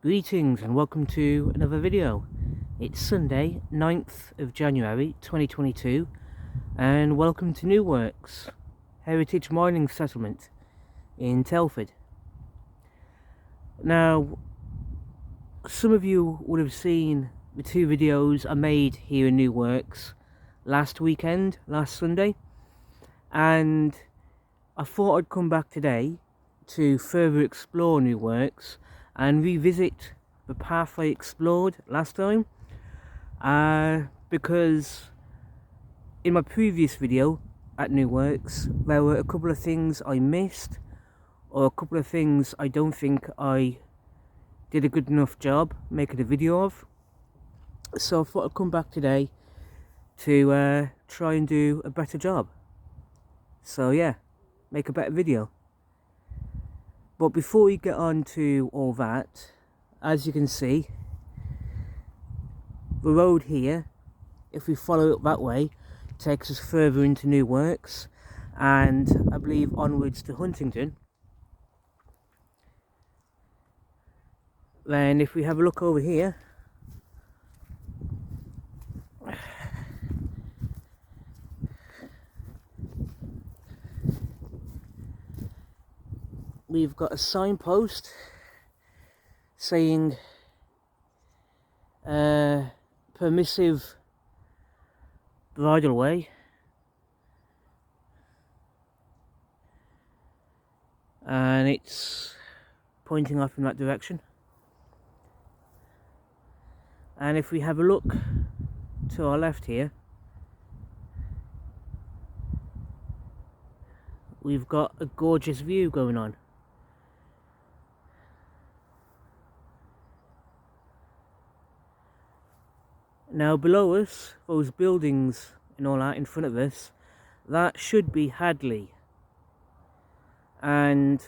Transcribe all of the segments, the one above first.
Greetings and welcome to another video. It's Sunday, 9th of January 2022 and welcome to New Works, Heritage Mining Settlement in Telford. Now, some of you would have seen the two videos I made here in New Works last Sunday, and I thought I'd come back today to further explore New Works and revisit the path I explored last time, because in my previous video at New Works there were a couple of things I missed, or a couple of things I don't think I did a good enough job making a video of. So I thought I'd come back today to try and do a better job. So yeah, make a better video. But before we get on to all that, as you can see, the road here, if we follow it that way, takes us further into New Works and I believe onwards to Huntington. Then if we have a look over here, we've got a signpost saying permissive bridleway, and it's pointing off in that direction. And if we have a look to our left here, we've got a gorgeous view going on. Now below us, those buildings and all that in front of us, that should be Hadley. And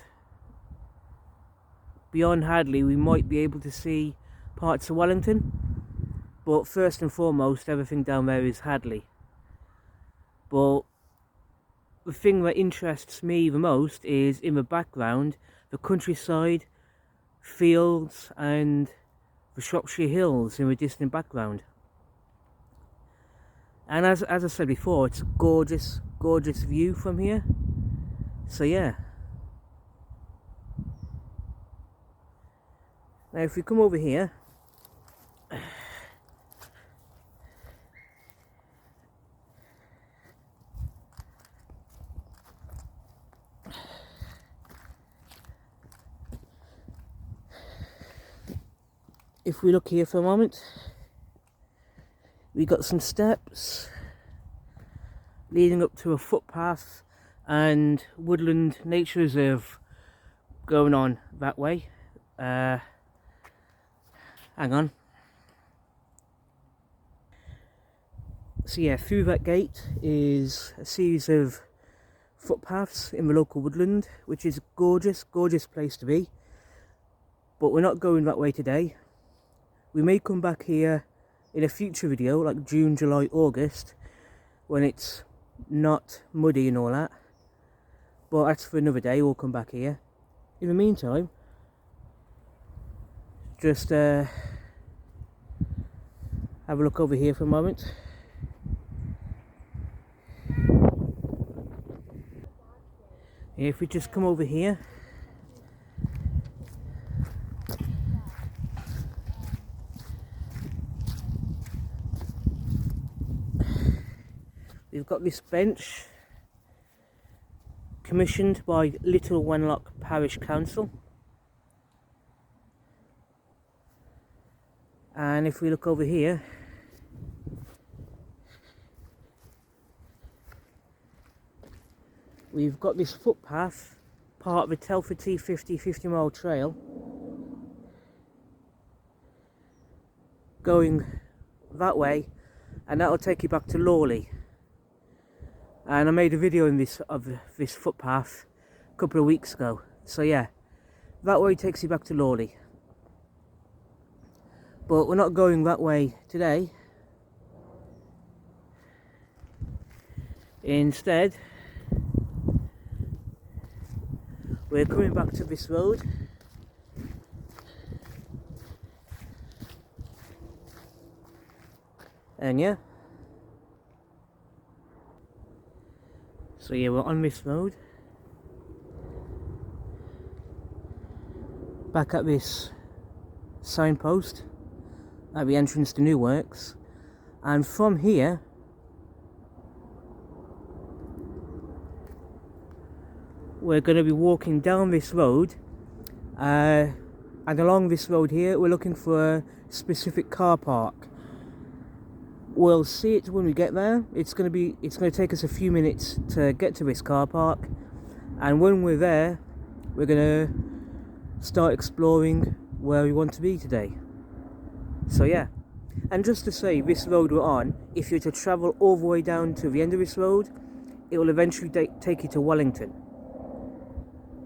beyond Hadley we might be able to see parts of Wellington. But first and foremost, everything down there is Hadley. But the thing that interests me the most is in the background, the countryside, fields and the Shropshire Hills in the distant background. And as I said before, it's a gorgeous view from here. So yeah. Now if we come over here, if we look here for a moment, we got some steps leading up to a footpath and woodland nature reserve going on that way. Hang on. So yeah, through that gate is a series of footpaths in the local woodland, which is a gorgeous place to be. But we're not going that way today. We may come back here in a future video, like June, July, August, when it's not muddy and all that. But that's for another day. We'll come back here. In the meantime, just have a look over here for a moment. If we just come over here, we've got this bench commissioned by Little Wenlock Parish Council. And if we look over here, we've got this footpath, part of the Telford T50 50-mile trail, going that way, and that'll take you back to Lawley. And I made a video of this footpath a couple of weeks ago. So yeah, that way takes you back to Lawley. But we're not going that way today. Instead, we're coming back to this road And yeah, so yeah, we're on this road, back at this signpost at the entrance to New Works, and from here we're going to be walking down this road, and along this road here we're looking for a specific car park. We'll see it when we get there. It's going to take us a few minutes to get to this car park, and when we're there we're going to start exploring where we want to be today. So yeah, and just to say, this road we're on, if you're to travel all the way down to the end of this road, it will eventually take you to Wellington.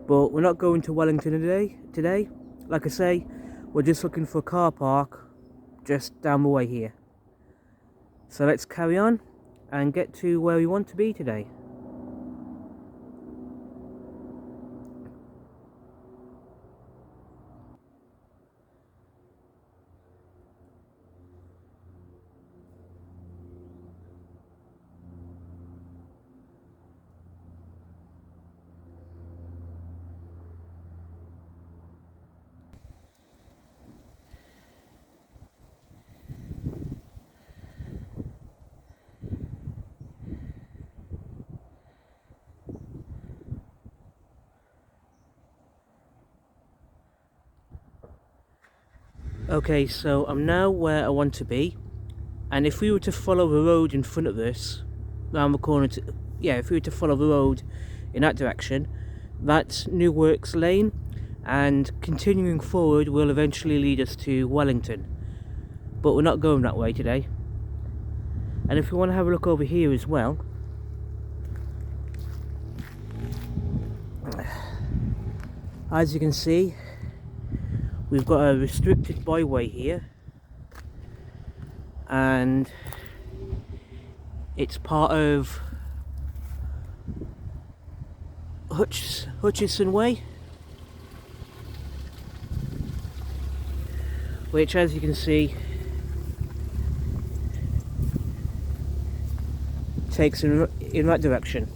But we're not going to Wellington today. Like I say, we're just looking for a car park just down the way here. So let's carry on and get to where we want to be today. Okay, so I'm now where I want to be, and if we were to follow the road in front of us, round the corner if we were to follow the road in that direction, that's New Works Lane, and continuing forward will eventually lead us to Wellington. But we're not going that way today. And if we want to have a look over here as well, as you can see, we've got a restricted byway here, and it's part of Hutchison Way, which, as you can see, takes in that direction.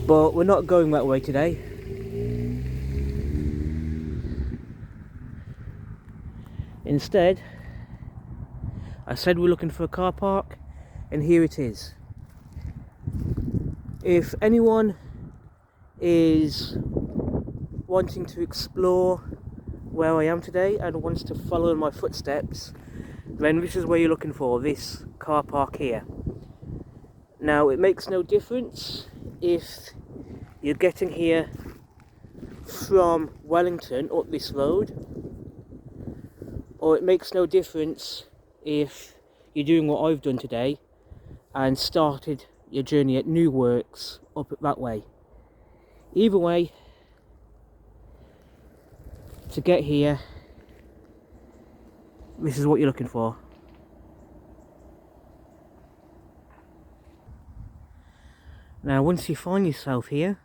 But we're not going that way today. Instead, I said we're looking for a car park, and here it is. If anyone is wanting to explore where I am today and wants to follow in my footsteps, then this is where you're looking for, this car park here. Now, it makes no difference if you're getting here from Wellington up this road, or it makes no difference if you're doing what I've done today and started your journey at New Works up that way. Either way, to get here, this is what you're looking for. Now, once you find yourself here,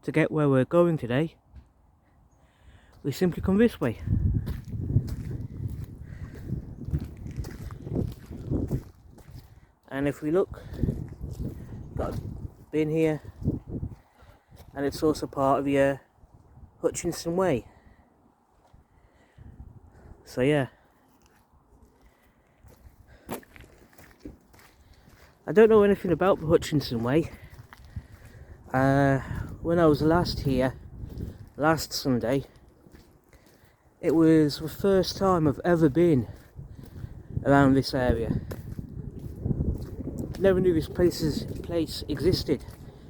to get where we're going today, we simply come this way. And if we look, got a bin here, and it's also part of your Hutchinson Way. So yeah, I don't know anything about the Hutchinson Way. When I was last here, last Sunday, it was the first time I've ever been around this area. Never knew this place existed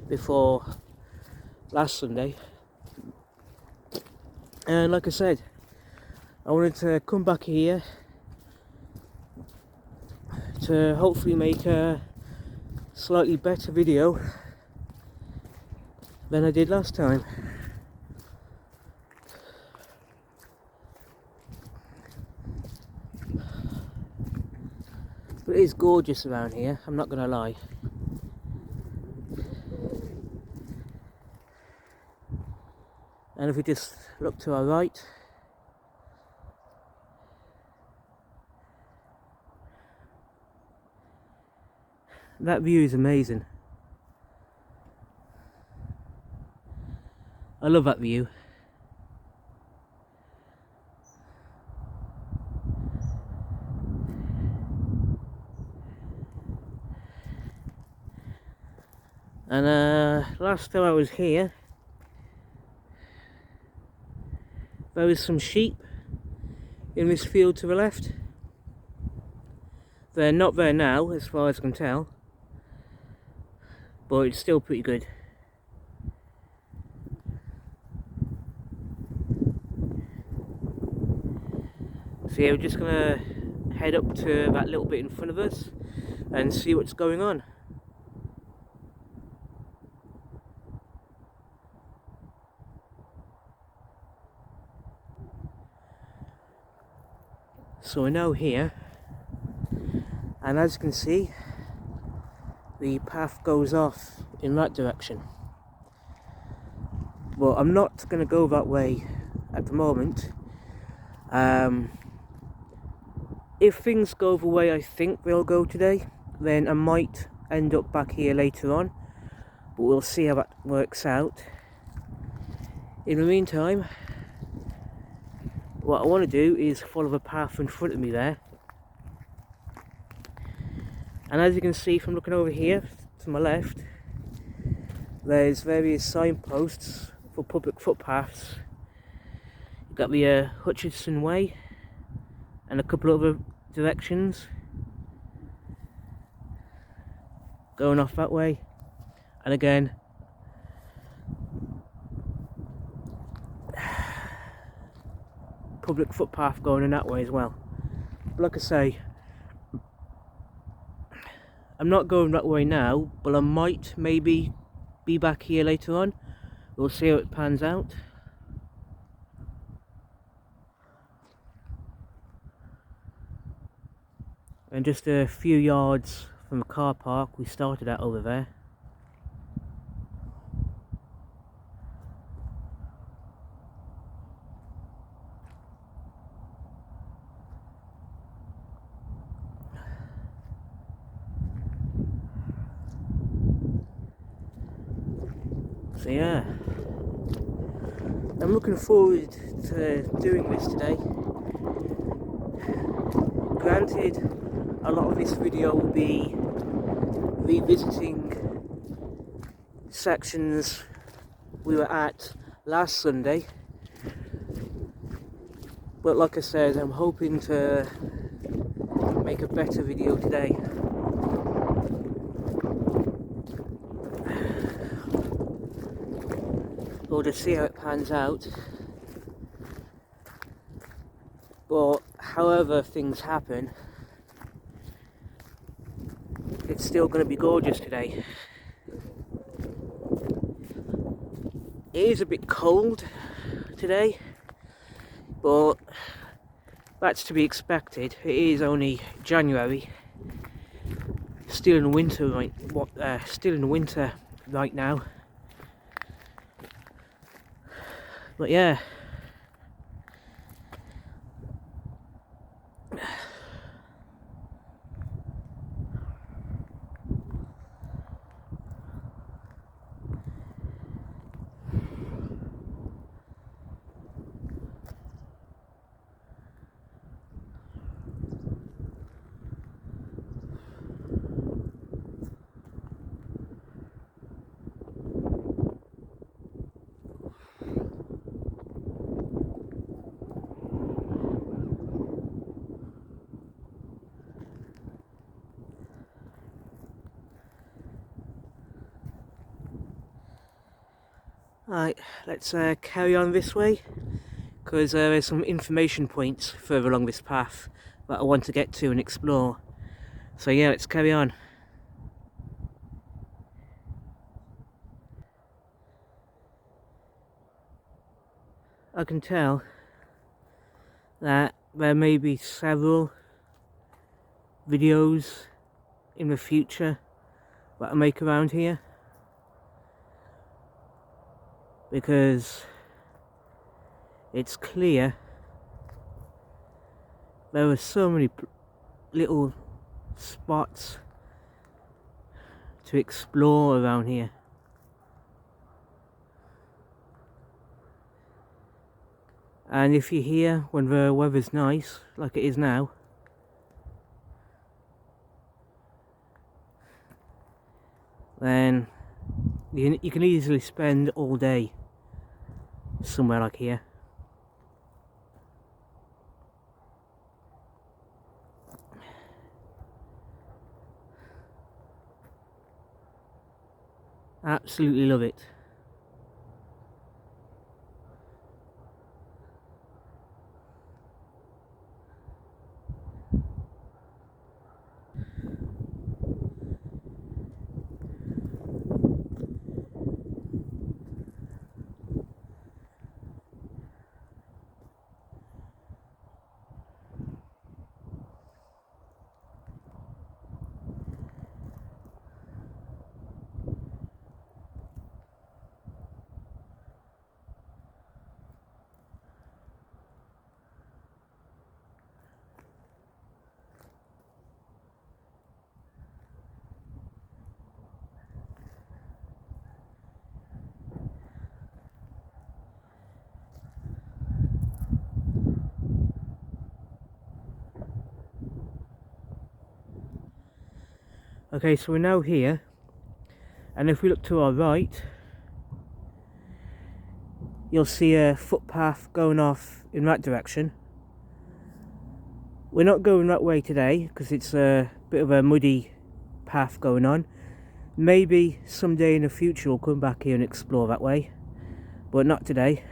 before last Sunday, and like I said, I wanted to come back here to hopefully make a slightly better video than I did last time. But it is gorgeous around here, I'm not gonna lie. And if we just look to our right, That view is amazing. I love that view. And last time I was here, there was some sheep in this field to the left. They're not there now, as far as I can tell, but it's still pretty good. So yeah, we're just gonna head up to that little bit in front of us and see what's going on. So we're now here, and as you can see, the path goes off in that direction. But I'm not going to go that way at the moment. If things go the way I think they'll go today, then I might end up back here later on, but we'll see how that works out. In the meantime, what I want to do is follow the path in front of me there. And as you can see from looking over here to my left, there's various signposts for public footpaths. You've got the Hutchinson Way and a couple of other directions going off that way, and again public footpath going in that way as well. But like I say, I'm not going that way now, but I might maybe be back here later on. We'll see how it pans out. And just a few yards from the car park we started at over there. So yeah, I'm looking forward to doing this today. Granted, a lot of this video will be revisiting sections we were at last Sunday, but like I said, I'm hoping to make a better video today. We'll just see how it pans out. But however things happen, it's still going to be gorgeous today. It is a bit cold today, but that's to be expected. It is only January, still in winter right now. But yeah, right, let's carry on this way, because there are some information points further along this path that I want to get to and explore. So yeah, let's carry on. I can tell that there may be several videos in the future that I make around here, because it's clear there are so many little spots to explore around here. And if you're here when the weather's nice, like it is now, then you can easily spend all day somewhere like here. Absolutely love it. Okay, so we're now here, and if we look to our right, you'll see a footpath going off in that direction. We're not going that way today because it's a bit of a muddy path going on. Maybe someday in the future we'll come back here and explore that way, but not today.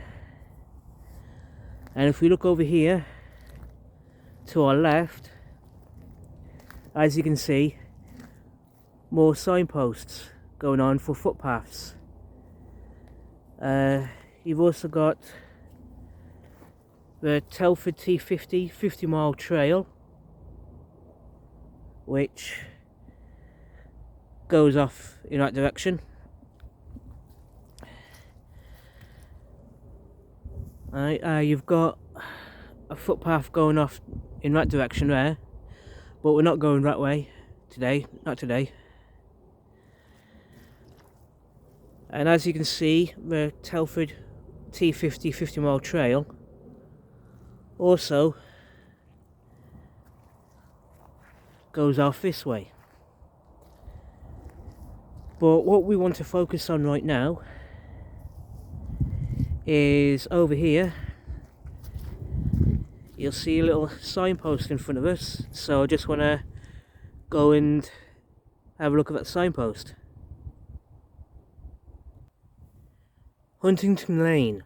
And if we look over here to our left, as you can see, more signposts going on for footpaths. You've also got the Telford T50 50-mile trail, which goes off in that direction. You've got a footpath going off in that direction there, but we're not going that way today, not today. And as you can see, the Telford T50 50-mile trail also goes off this way. But what we want to focus on right now is over here. You'll see a little signpost in front of us, so I just want to go and have a look at that signpost. Huntington Lane.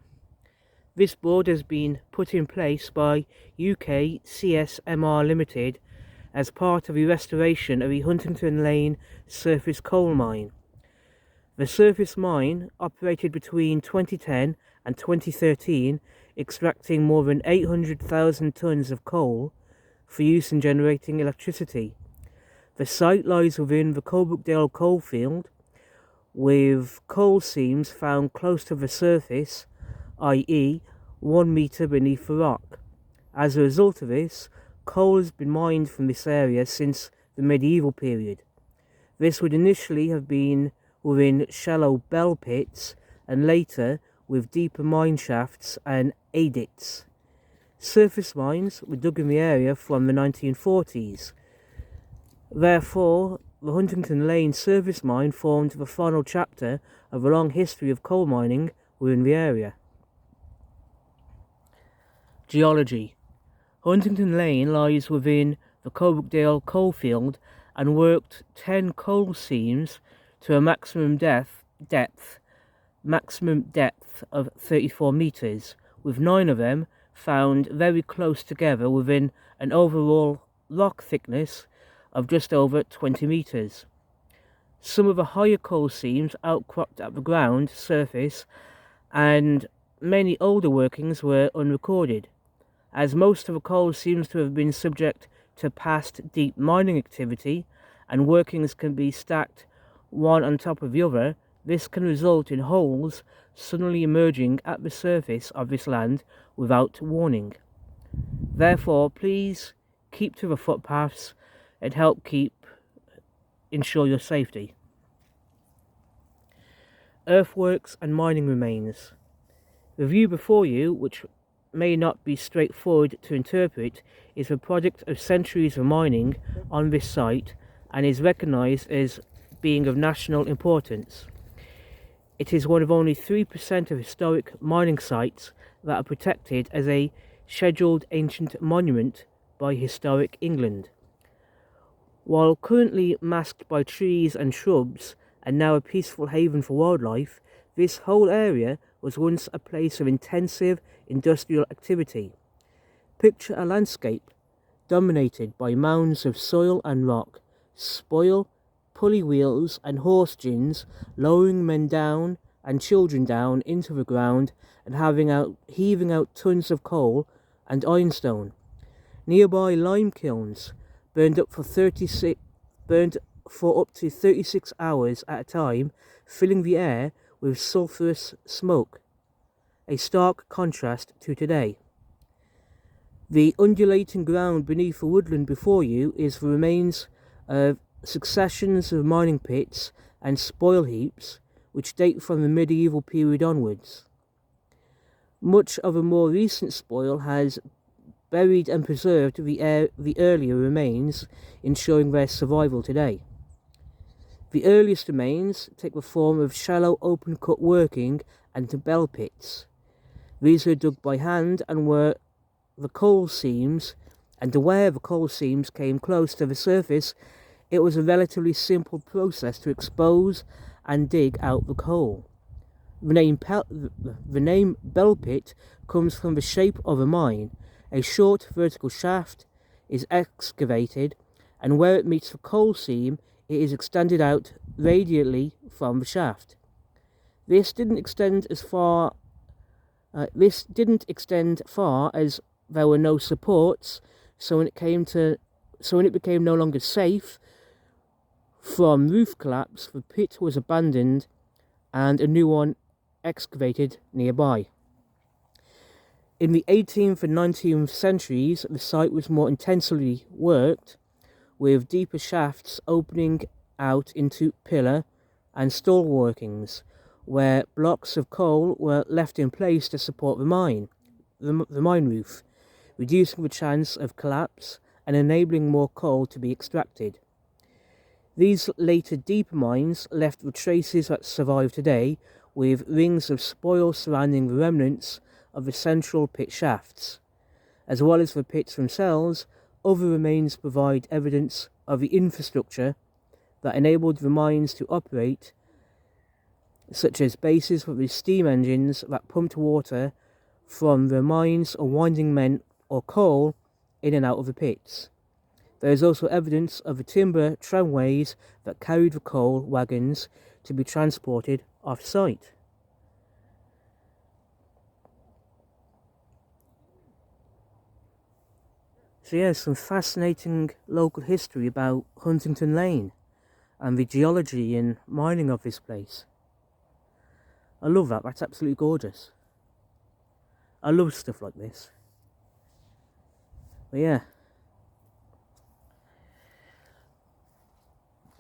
This board has been put in place by UK CSMR Limited as part of the restoration of the Huntington Lane surface coal mine. The surface mine operated between 2010 and 2013, extracting more than 800,000 tonnes of coal for use in generating electricity. The site lies within the Coalbrookdale coalfield, with coal seams found close to the surface, i.e. 1 metre beneath the rock. As a result of this, coal has been mined from this area since the medieval period. This would initially have been within shallow bell pits and later with deeper mine shafts and adits. Surface mines were dug in the area from the 1940s. Therefore, the Huntington Lane surface mine formed the final chapter of a long history of coal mining within the area. Geology. Huntington Lane lies within the Coalbrookdale coalfield and worked 10 coal seams to a maximum depth of 34 metres, with 9 of them found very close together within an overall rock thickness of just over 20 metres. Some of the higher coal seams outcropped at the ground surface, and many older workings were unrecorded. As most of the coal seems to have been subject to past deep mining activity, and workings can be stacked one on top of the other, this can result in holes suddenly emerging at the surface of this land without warning. Therefore, please keep to the footpaths and help ensure your safety. earthworks and mining remains. The view before you, which may not be straightforward to interpret, is a product of centuries of mining on this site and is recognised as being of national importance. It is one of only 3% of historic mining sites that are protected as a scheduled ancient monument by Historic England. While currently masked by trees and shrubs and now a peaceful haven for wildlife, this whole area was once a place of intensive industrial activity. Picture a landscape dominated by mounds of soil and rock, spoil, pulley wheels and horse gins lowering men down and children down into the ground and heaving out tons of coal and ironstone. Nearby lime kilns burned up for up to 36 hours at a time, filling the air with sulphurous smoke, a stark contrast to today. The undulating ground beneath the woodland before you is the remains of successions of mining pits and spoil heaps which date from the medieval period onwards. Much of the more recent spoil has buried and preserved the earlier remains, ensuring their survival today. The earliest remains take the form of shallow open-cut working and bell pits. These were dug by hand and where the coal seams came close to the surface, it was a relatively simple process to expose and dig out the coal. The name bell pit comes from the shape of a mine. A short vertical shaft is excavated, and where it meets the coal seam, it is extended out radially from the shaft. This didn't extend far as there were no supports, so when it became no longer safe from roof collapse, the pit was abandoned and a new one excavated nearby. In the 18th and 19th centuries, the site was more intensively worked, with deeper shafts opening out into pillar and stall workings, where blocks of coal were left in place to support the mine roof, reducing the chance of collapse and enabling more coal to be extracted. These later deeper mines left the traces that survive today, with rings of spoil surrounding the remnants of the central pit shafts. As well as the pits themselves, other remains provide evidence of the infrastructure that enabled the mines to operate, such as bases with steam engines that pumped water from the mines or winding men or coal in and out of the pits. There is also evidence of the timber tramways that carried the coal wagons to be transported off-site. So yeah, some fascinating local history about Huntington Lane and the geology and mining of this place. I love that, that's absolutely gorgeous. I love stuff like this. But yeah.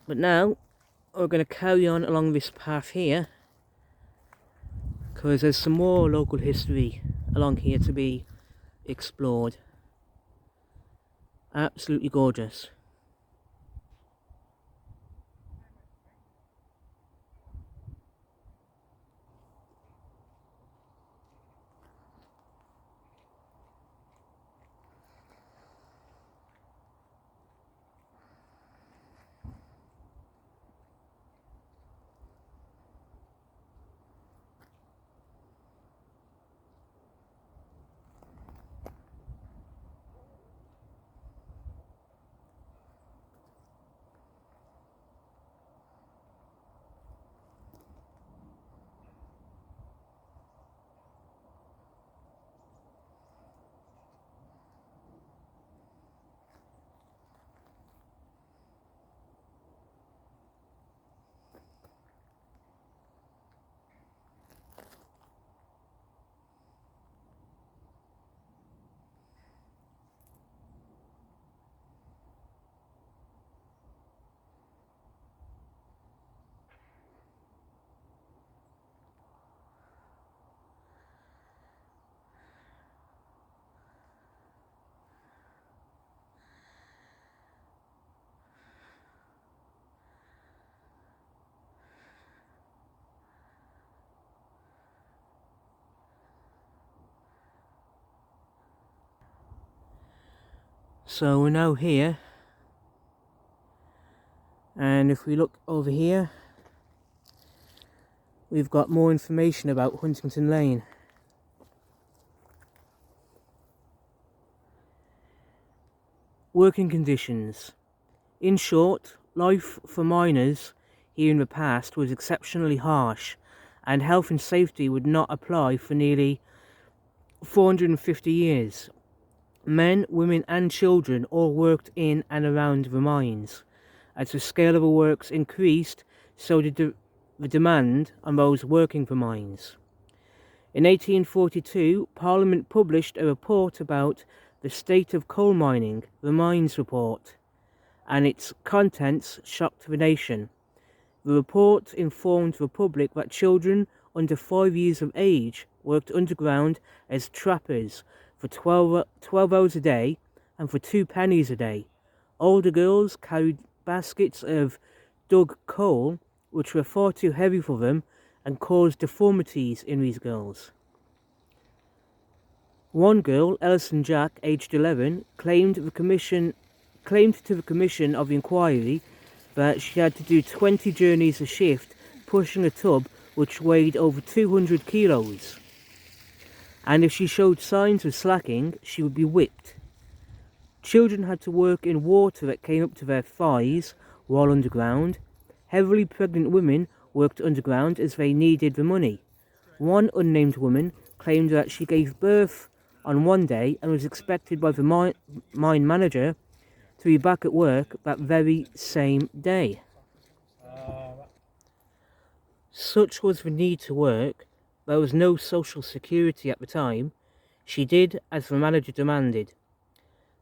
But now, we're going to carry on along this path here, because there's some more local history along here to be explored. Absolutely gorgeous. So we're now here, and if we look over here, we've got more information about Huntington Lane. Working conditions. In short, life for miners here in the past was exceptionally harsh, and health and safety would not apply for nearly 450 years. Men, women and children all worked in and around the mines. As the scale of the works increased, so did the demand on those working for mines. In 1842, Parliament published a report about the state of coal mining, the Mines Report, and its contents shocked the nation. The report informed the public that children under 5 years of age worked underground as trappers for 12 hours a day and for 2 pennies a day. Older girls carried baskets of dug coal, which were far too heavy for them and caused deformities in these girls. One girl, Ellison Jack, aged 11, claimed to the Commission of Inquiry that she had to do 20 journeys a shift pushing a tub which weighed over 200 kilos. And if she showed signs of slacking, she would be whipped. Children had to work in water that came up to their thighs while underground. Heavily pregnant women worked underground as they needed the money. One unnamed woman claimed that she gave birth on one day and was expected by the mine manager to be back at work that very same day. Such was the need to work. There was no social security at the time. She did as the manager demanded.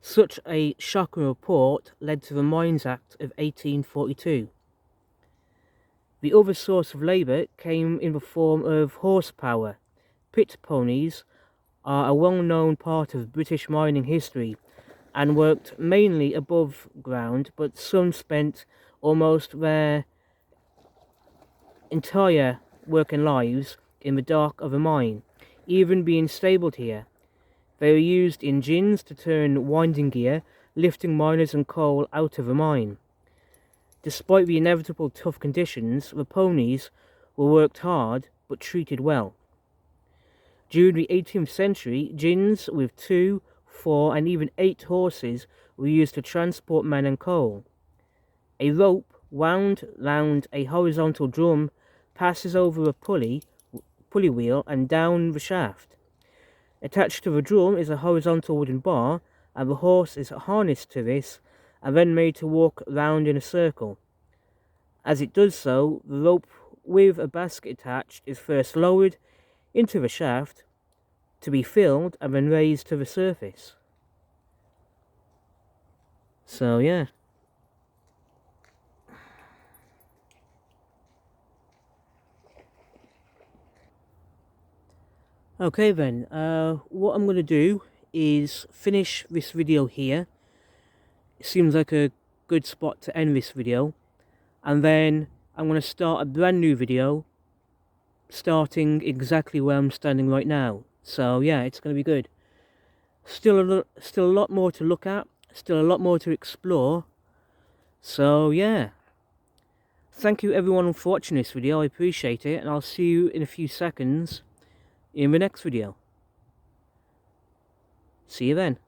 Such a shocking report led to the Mines Act of 1842. The other source of labour came in the form of horsepower. Pit ponies are a well-known part of British mining history and worked mainly above ground, but some spent almost their entire working lives in the dark of a mine, even being stabled here. They were used in gins to turn winding gear, lifting miners and coal out of a mine. Despite the inevitable tough conditions, the ponies were worked hard but treated well. During the 18th century, gins with 2, 4 and even 8 horses were used to transport men and coal. A rope wound round a horizontal drum passes over a pulley wheel and down the shaft. Attached to the drum is a horizontal wooden bar, and the horse is harnessed to this and then made to walk round in a circle. As it does so, the rope with a basket attached is first lowered into the shaft to be filled and then raised to the surface. So yeah. Okay then, what I'm going to do is finish this video here. It seems like a good spot to end this video, and then I'm going to start a brand new video starting exactly where I'm standing right now. So yeah, it's going to be good. Still a lot more to look at, still a lot more to explore. So yeah, thank you everyone for watching this video. I appreciate it, and I'll see you in a few seconds in the next video. See you then.